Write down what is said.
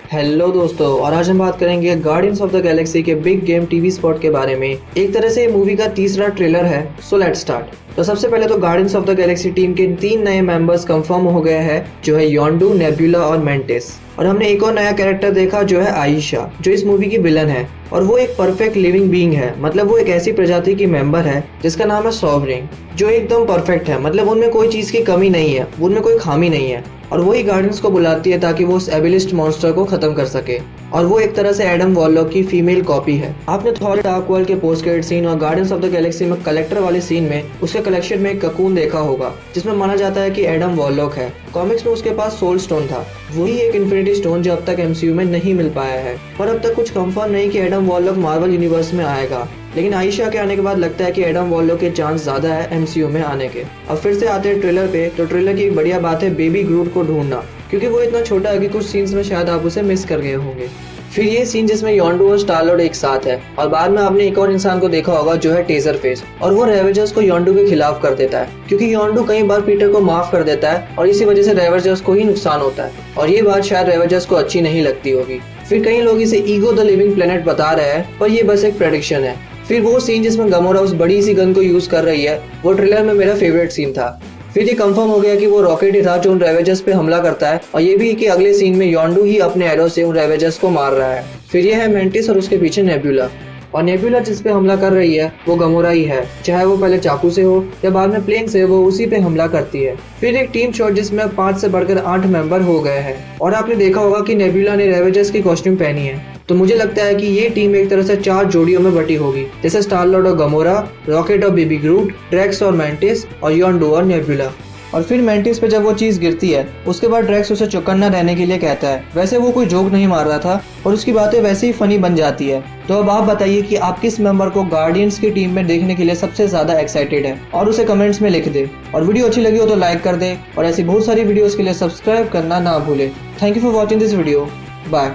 Hello दोस्तों, और आज हम बात करेंगे गार्डियंस ऑफ द गैलेक्सी के बिग गेम टीवी स्पॉट के बारे में। एक तरह से ये मूवी का तीसरा ट्रेलर है। So let's start. तो सबसे पहले तो guardians of the Galaxy team के 3 नए मेंबर्स कंफर्म हो गए हैं, जो है योंडू, नेबुला और मेंटिस। और हमने एक और नया कैरेक्टर देखा जो है आयशा, जो इस मूवी की विलन है। और वो एक परफेक्ट लिविंग बीइंग है, मतलब वो एक ऐसी प्रजाति की मेंबर है जिसका नाम है सॉवरिंग, जो एकदम परफेक्ट है। मतलब उनमें कोई चीज की कमी नहीं है, उनमें कोई खामी नहीं है। और वही गार्डियंस को बुलाती है ताकि वो उस एबिलिस्ट मॉन्स्टर को खत्म कर सके। और वो एक तरह से एडम वॉरलॉक की फीमेल कॉपी है। आपने थॉर डार्क वर्ल्ड के पोस्ट क्रेडिट सीन और गार्डियंस ऑफ द गैलेक्सी में कलेक्टर वाले सीन में उसके कलेक्शन में एक ककून देखा होगा, जिसमें माना जाता है कि एडम वॉरलॉक है। कॉमिक्स में उसके पास सोल स्टोन था, वही एक इन्फिनिटी स्टोन जो अब तक एमसीयू में नहीं मिल पाया है। पर अब तक कुछ कंफर्म नहीं कि एडम वॉरलॉक मार्वल यूनिवर्स में आएगा, लेकिन आयशा के आने के बाद लगता है कि एडम वॉरलॉक के चांस ज्यादा है एमसीयू में आने के। अब फिर से आते हैं ट्रेलर पे। तो ट्रेलर की एक बढ़िया बात है बेबी ग्रूट को ढूंढना, क्योंकि वो इतना छोटा है कि कुछ सीन्स में शायद आप उसे मिस कर गए होंगे। फिर ये सीन जिसमें योंडू और स्टार लॉर्ड एक साथ है, और बाद में आपने एक और इंसान को देखा होगा जो है टेजर फेस, और वो रेवेजर्स को योंडू के खिलाफ कर देता है, क्योंकि योंडू कई बार पीटर को माफ कर देता है और इसी वजह से रेवेजर्स को ही नुकसान होता है। और ये बात शायद रेवेजर्स को अच्छी नहीं लगती होगी। फिर कई लोग इसे ईगो द लिविंग प्लेनेट बता रहे हैं, पर ये बस एक प्रेडिक्शन है। फिर वो सीन जिसमें गमोरा उस बड़ी सी गन को यूज कर रही है, वो ट्रेलर में मेरा फेवरेट सीन था। फिर ये कंफर्म हो गया कि वो रॉकेट ही था जो उन रेवेजर्स पे हमला करता है, और ये भी कि अगले सीन में योंडू ही अपने एरो से उन रेवेजर्स को मार रहा है। फिर ये है मेंटिस और उसके पीछे नेबुला। और नेबुला जिस पे हमला कर रही है वो गमोरा ही है, चाहे वो पहले चाकू से हो या बाद में प्लेन से, वो उसी पे हमला करती है। फिर एक टीम शॉट जिसमें 5 से बढ़कर 8 मेंबर हो गए हैं, और आपने देखा होगा कि नेबुला ने रेवेजर्स की कॉस्ट्यूम पहनी है। तो मुझे लगता है कि ये टीम एक तरह से 4 जोड़ियों में बटी होगी, जैसे स्टार लॉर्ड और गमोरा, रॉकेट और बेबी ग्रूट, ड्रैक्स और मेंटिस, और योंडू और नेबुला। और फिर मेंटिस पे जब वो चीज गिरती है, उसके बाद ड्रैक्स उसे चौकन्ना रहने के लिए कहता है। वैसे वो कोई जोक नहीं मार रहा था, और उसकी बातें वैसे ही फनी बन जाती है। तो अब आप बताइए कि आप किस मेंबर को गार्डियंस की टीम में देखने के लिए सबसे ज्यादा एक्साइटेड है, और उसे कमेंट्स में लिख दे। और वीडियो अच्छी लगी हो तो लाइक कर दे, और ऐसी बहुत सारी वीडियोस के लिए सब्सक्राइब करना ना भूले। Thank you for watching this video. Bye.